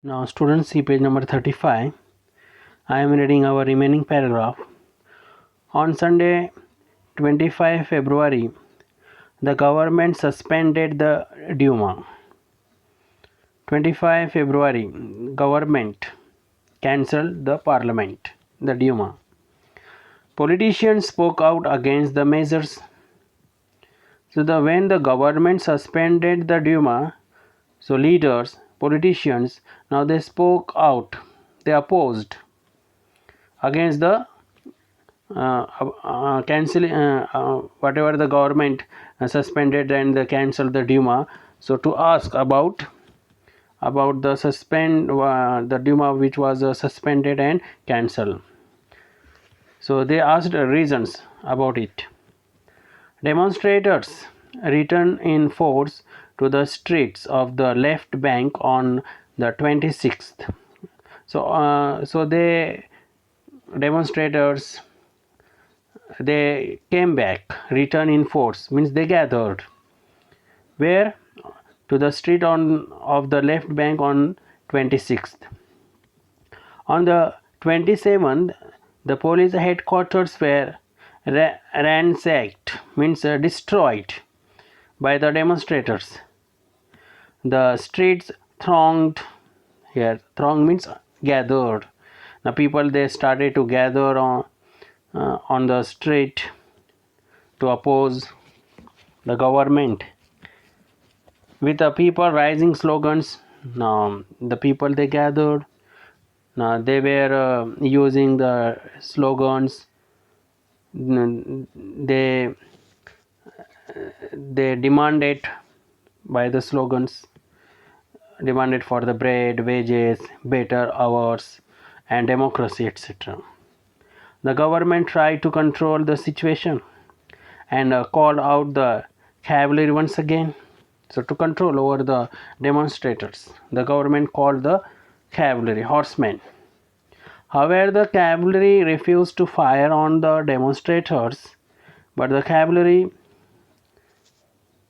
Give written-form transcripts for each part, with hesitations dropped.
Now students, see page number 35. I am reading our remaining paragraph. On Sunday 25 February, the government suspended the Duma. 25 February, government cancelled the parliament, the Duma. Politicians spoke out against the measures. So when the government suspended the Duma, so leaders, politicians, now they spoke out. They opposed against the cancelling whatever the government suspended and they cancelled the Duma. So to ask about the the Duma which was suspended and cancelled. So they asked reasons about it. Demonstrators returned in force to the streets of the left bank on the 26th. So they demonstrators they came back, return in force means they gathered. Where? To the street of the left bank on 26th. On the 27th, the police headquarters were ransacked, means destroyed by the demonstrators. The streets thronged. Here, throng means gathered. The people they started to gather on the street to oppose the government with the people raising slogans. Now the people they gathered, now they were using the slogans. They demanded by the slogans, demanded for the bread, wages, better hours and democracy, etc. The government tried to control the situation and called out the cavalry once again. So to control over the demonstrators, the government called the cavalry, horsemen. However, the cavalry refused to fire on the demonstrators, but the cavalry,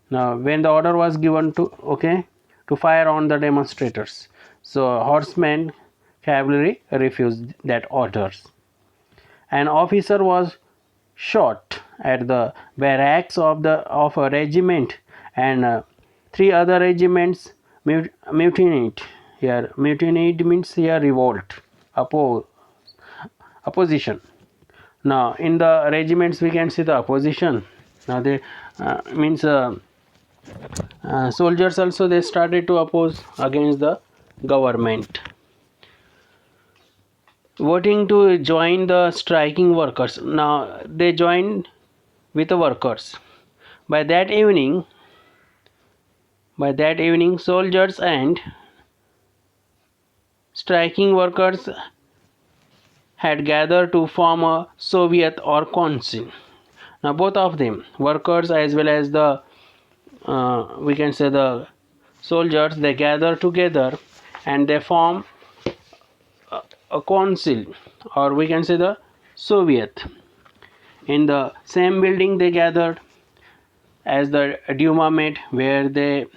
now when the order was given to fire on the demonstrators, so horsemen, cavalry refused that orders. An officer was shot at the barracks of a regiment, and 3 other regiments mutinied. Here, mutinied means here revolt, opposition. Now, in the regiments we can see the opposition. Now they means soldiers also they started to oppose against the government. Voting to join the striking workers. Now they joined with the workers. By that evening, soldiers and striking workers had gathered to form a Soviet or council. Now both of them, workers as well as the we can say the soldiers, they gather together and they form a council, or we can say the Soviet. In the same building they gathered as the Duma met, where the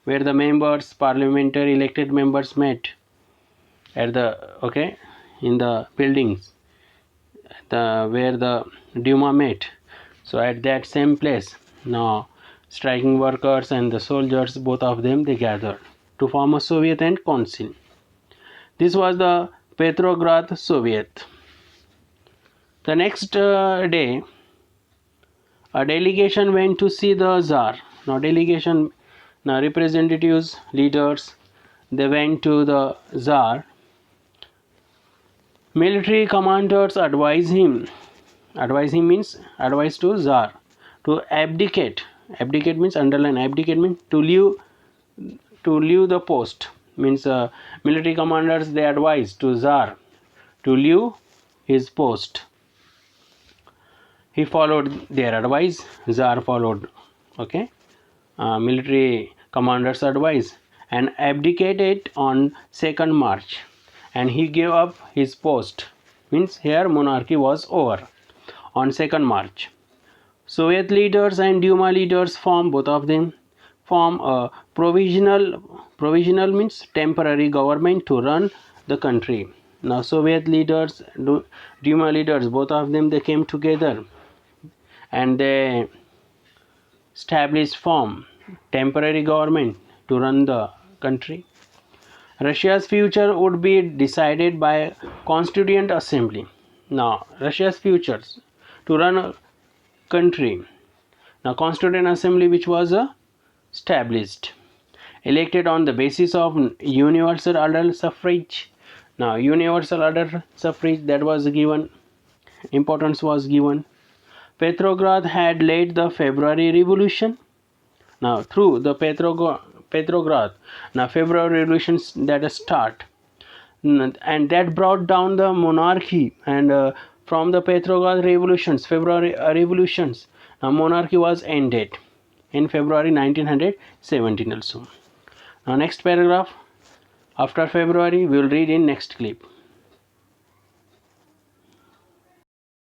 members, parliamentary elected members met at the in the buildings where the Duma met. So at that same place, now striking workers and the soldiers, both of them they gathered to form a Soviet and council. This was the Petrograd Soviet. The next day, a delegation went to see the Tsar. Now representatives, leaders, they went to the Tsar. Military commanders advise him means advise to Tsar to abdicate. Abdicate means underline. Abdicate means to leave the post. Means military commanders they advise to Tsar to leave his post. He followed their advice. Tsar followed military commander's advice and abdicated on 2nd March, and he gave up his post. Means here monarchy was over on 2nd March. Soviet leaders and Duma leaders both of them form a provisional means temporary government to run the country. Now Soviet leaders, Duma leaders, both of them, they came together and they established form temporary government to run the country. Russia's future would be decided by Constituent Assembly. Now Russia's futures to run a country. Now Constituent Assembly which was established, elected on the basis of universal adult suffrage. Now universal adult suffrage, that was given, importance was given. Petrograd had led the February Revolution. Now through the Petrograd, now February revolutions that start, and that brought down the monarchy, and from the Petrograd revolutions, February revolutions, now monarchy was ended in February 1917 also. Now next paragraph after February we will read in next clip.